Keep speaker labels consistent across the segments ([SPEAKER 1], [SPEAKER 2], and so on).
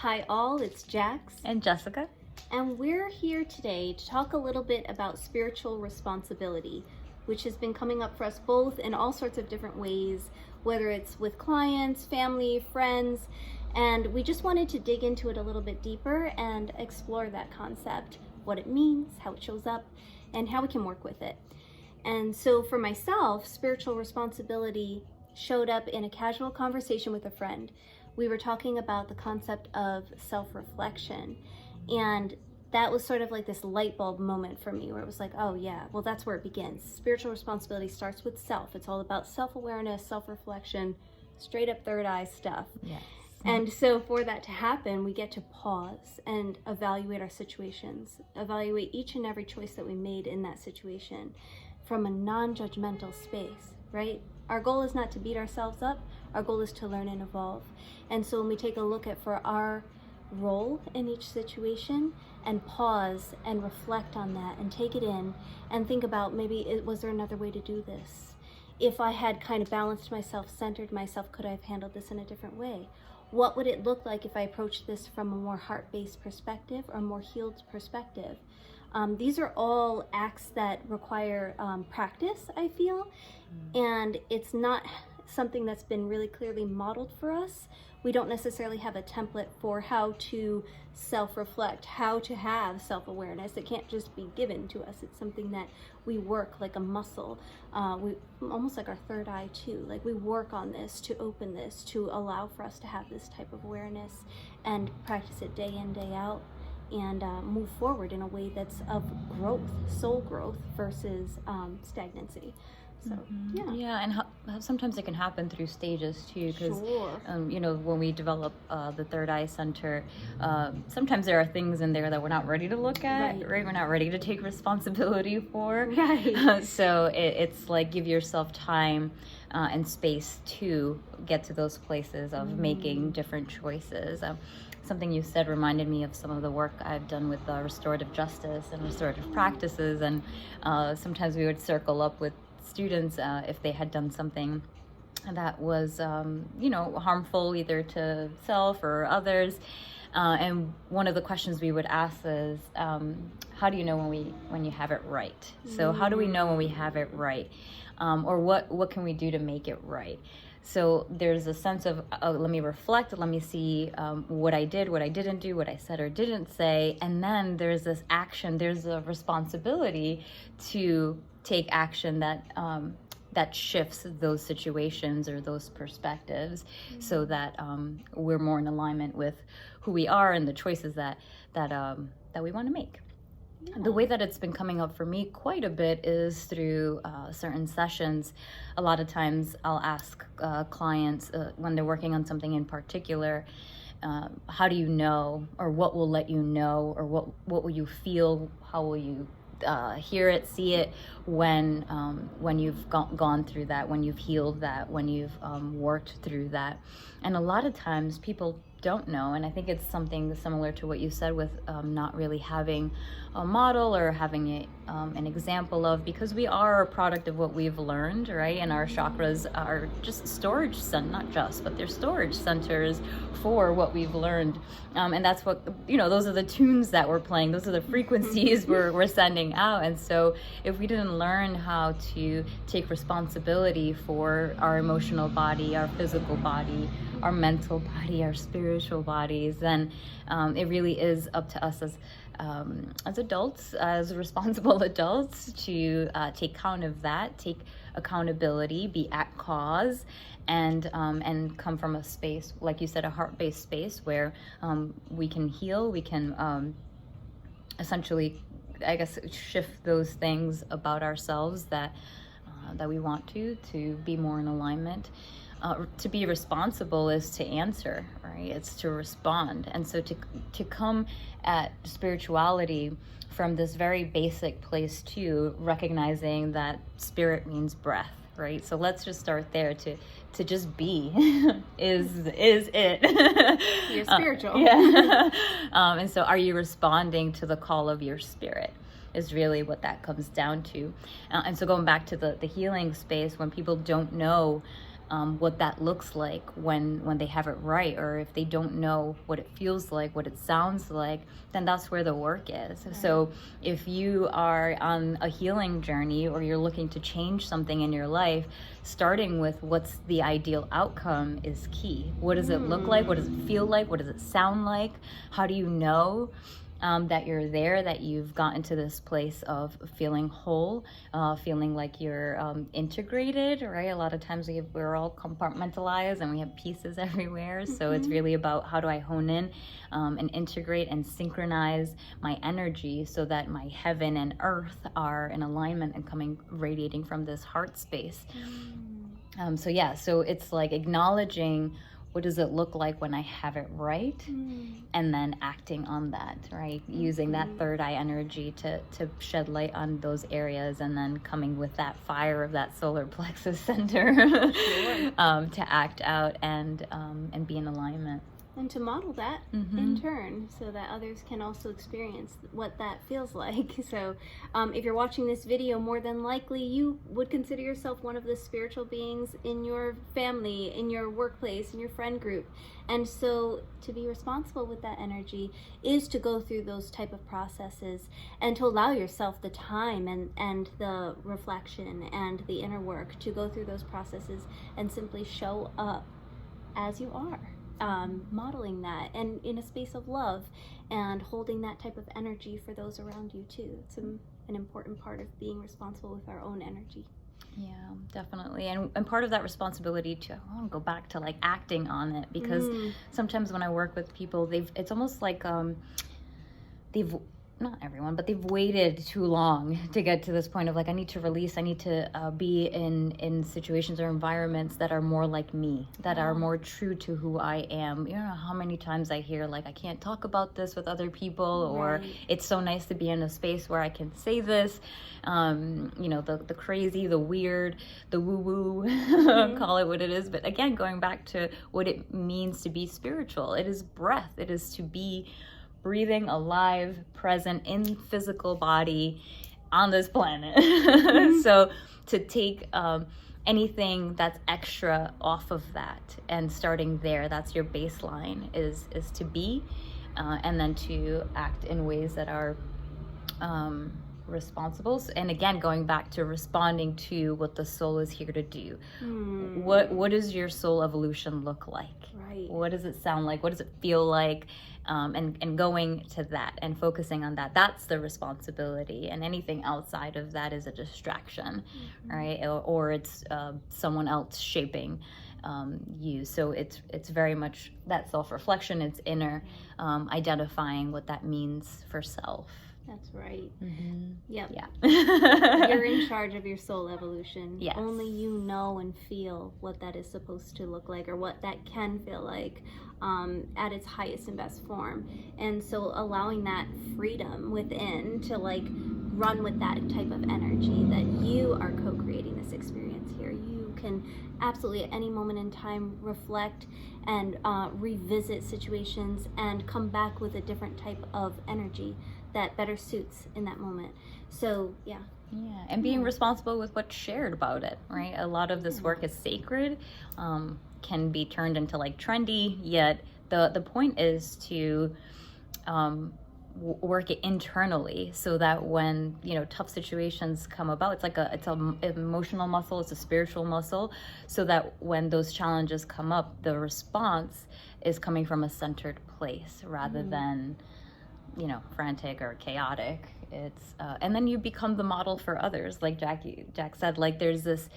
[SPEAKER 1] Hi all, it's Jax
[SPEAKER 2] and Jessica,
[SPEAKER 1] and we're here today to talk a little bit about spiritual responsibility, which has been coming up for us both in all sorts of different ways, whether it's with clients, family, friends, and we just wanted to dig into it a little bit deeper and explore that concept, what it means, how it shows up, and how we can work with it. And so for myself, spiritual responsibility showed up in a casual conversation with a friend. We were talking about the concept of self-reflection, and that was sort of like this light bulb moment for me where it was like, oh yeah, well that's where it begins. Spiritual responsibility starts with self. It's all about self-awareness, self-reflection, straight up third eye stuff.
[SPEAKER 2] Yes.
[SPEAKER 1] And so for that to happen, we get to pause and evaluate our situations, evaluate each and every choice that we made in that situation from a non-judgmental space, right? Our goal is not to beat ourselves up. Our goal is to learn and evolve. And so when we take a look at for our role in each situation and pause and reflect on that and take it in and think about was there another way to do this? If I had kind of balanced myself, centered myself, could I have handled this in a different way? What would it look like if I approached this from a more heart-based perspective or a more healed perspective? These are all acts that require practice, I feel, and it's not something that's been really clearly modeled for us. We don't necessarily have a template for how to self-reflect, how to have self-awareness. It can't just be given to us. It's something that we work like a muscle, we almost like our third eye too. Like we work on this to open this, to allow for us to have this type of awareness and practice it day in, day out, and move forward in a way that's of growth, soul growth versus stagnancy. So
[SPEAKER 2] yeah, and sometimes it can happen through stages too, because
[SPEAKER 1] sure.
[SPEAKER 2] When we develop the third eye center, sometimes there are things in there that we're not ready to look at, right? We're not ready to take responsibility for,
[SPEAKER 1] right?
[SPEAKER 2] So it's like give yourself time and space to get to those places of making different choices. Something you said reminded me of some of the work I've done with restorative justice and restorative practices, and sometimes we would circle up with students if they had done something that was harmful either to self or others, and one of the questions we would ask is how do you know when you have it right? So how do we know when we have it right, or what can we do to make it right? So there's a sense of, let me reflect, let me see what I did, what I didn't do, what I said or didn't say. And then there's this action, there's a responsibility to take action that shifts those situations or those perspectives, so that we're more in alignment with who we are and the choices that we want to make. Yeah. The way that it's been coming up for me quite a bit is through certain sessions. A lot of times I'll ask clients when they're working on something in particular, how do you know, or what will let you know, or what will you feel, how will you hear it, see it when you've gone through that, when you've healed that, when you've worked through that. And a lot of times people don't know, and I think it's something similar to what you said with not really having a model or having an example of, because we are a product of what we've learned, right? And our chakras are just storage but they're storage centers for what we've learned, and that's what those are the tunes that we're playing, those are the frequencies we're sending out. And so if we didn't learn how to take responsibility for our emotional body, our physical body, our mental body, our spiritual bodies, then it really is up to us as adults, as responsible adults, to take count of that, take accountability, be at cause, and come from a space, like you said, a heart-based space where we can heal, we can essentially, I guess, shift those things about ourselves that we want to be more in alignment. To be responsible is to answer, right? It's to respond. And so to come at spirituality from this very basic place too, recognizing that spirit means breath, right? So let's just start there. To just be is it.
[SPEAKER 1] You're spiritual.
[SPEAKER 2] Yeah. And so are you responding to the call of your spirit? Is really what that comes down to. And so going back to the healing space, when people don't know what that looks like when they have it right, or if they don't know what it feels like, what it sounds like, then that's where the work is. Right. So if you are on a healing journey, or you're looking to change something in your life, starting with what's the ideal outcome is key. What does it look like? What does it feel like? What does it sound like? How do you know that you're there, that you've gotten to this place of feeling whole, feeling like you're integrated, right? A lot of times we're all compartmentalized and we have pieces everywhere. So it's really about, how do I hone in and integrate and synchronize my energy so that my heaven and earth are in alignment and radiating from this heart space. So it's like acknowledging, what does it look like when I have it right? And then acting on that, right? Using that third eye energy to shed light on those areas, and then coming with that fire of that solar plexus center to act out and be in alignment.
[SPEAKER 1] And to model that in turn, so that others can also experience what that feels like. So if you're watching this video, more than likely you would consider yourself one of the spiritual beings in your family, in your workplace, in your friend group. And so to be responsible with that energy is to go through those type of processes, and to allow yourself the time and the reflection and the inner work to go through those processes and simply show up as you are. Modeling that, and in a space of love, and holding that type of energy for those around you too. It's an important part of being responsible with our own energy.
[SPEAKER 2] Yeah, definitely. And part of that responsibility too, I want to go back to like acting on it, because sometimes when I work with people, it's almost like not everyone, but they've waited too long to get to this point of like, I need to release, I need to be in situations or environments that are more like me, that are more true to who I am. You know how many times I hear like, I can't talk about this with other people, or it's so nice to be in a space where I can say this. The crazy, the weird, the woo-woo, call it what it is. But again, going back to what it means to be spiritual, it is breath. It is to be breathing, alive, present in physical body on this planet. So to take anything that's extra off of that and starting there, that's your baseline, is to be, and then to act in ways that are responsible. And again, going back to responding to what the soul is here to do. What does your soul evolution look like? Right. What does it sound like? What does it feel like? And going to that and focusing on that, that's the responsibility. And anything outside of that is a distraction, right? Or it's someone else shaping you. So it's very much that self-reflection. It's inner, identifying what that means for self.
[SPEAKER 1] That's right. Yep.
[SPEAKER 2] Yeah.
[SPEAKER 1] You're in charge of your soul evolution.
[SPEAKER 2] Yes.
[SPEAKER 1] Only you know and feel what that is supposed to look like, or what that can feel like at its highest and best form. And so allowing that freedom within to like run with that type of energy, that you are co-creating this experience here. You can absolutely at any moment in time reflect and revisit situations and come back with a different type of energy that better suits in that moment. So and being responsible with what's shared about it, right? A lot of this work is sacred, can be turned into like trendy, yet the point is to work it internally, so that when tough situations come about, it's an emotional muscle, it's a spiritual muscle, so that when those challenges come up, the response is coming from a centered place rather than frantic or chaotic. It's and then you become the model for others, like Jack said. Like there's this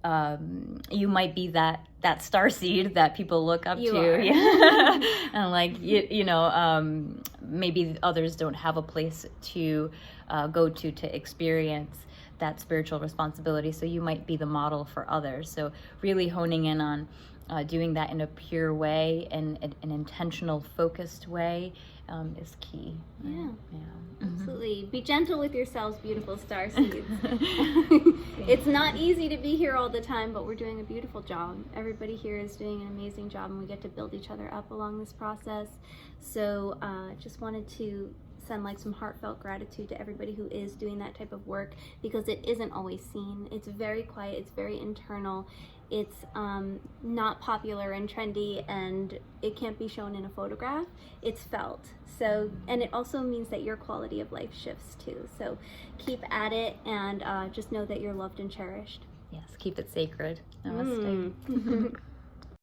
[SPEAKER 1] you might be that starseed that people look up to. Yeah. And like maybe others don't have a place to go to experience that spiritual responsibility, so you might be the model for others. So really honing in on doing that in a pure way and an intentional, focused way is key. Absolutely. Be gentle with yourselves, beautiful starseeds. It's not easy to be here all the time, but we're doing a beautiful job. Everybody here is doing an amazing job, and we get to build each other up along this process. So just wanted to send like some heartfelt gratitude to everybody who is doing that type of work, because it isn't always seen. It's very quiet, it's very internal. it's not popular and trendy, and it can't be shown in a photograph. It's felt. So, and it also means that your quality of life shifts too. So keep at it, and just know that you're loved and cherished.
[SPEAKER 2] Yes, keep it sacred. Namaste.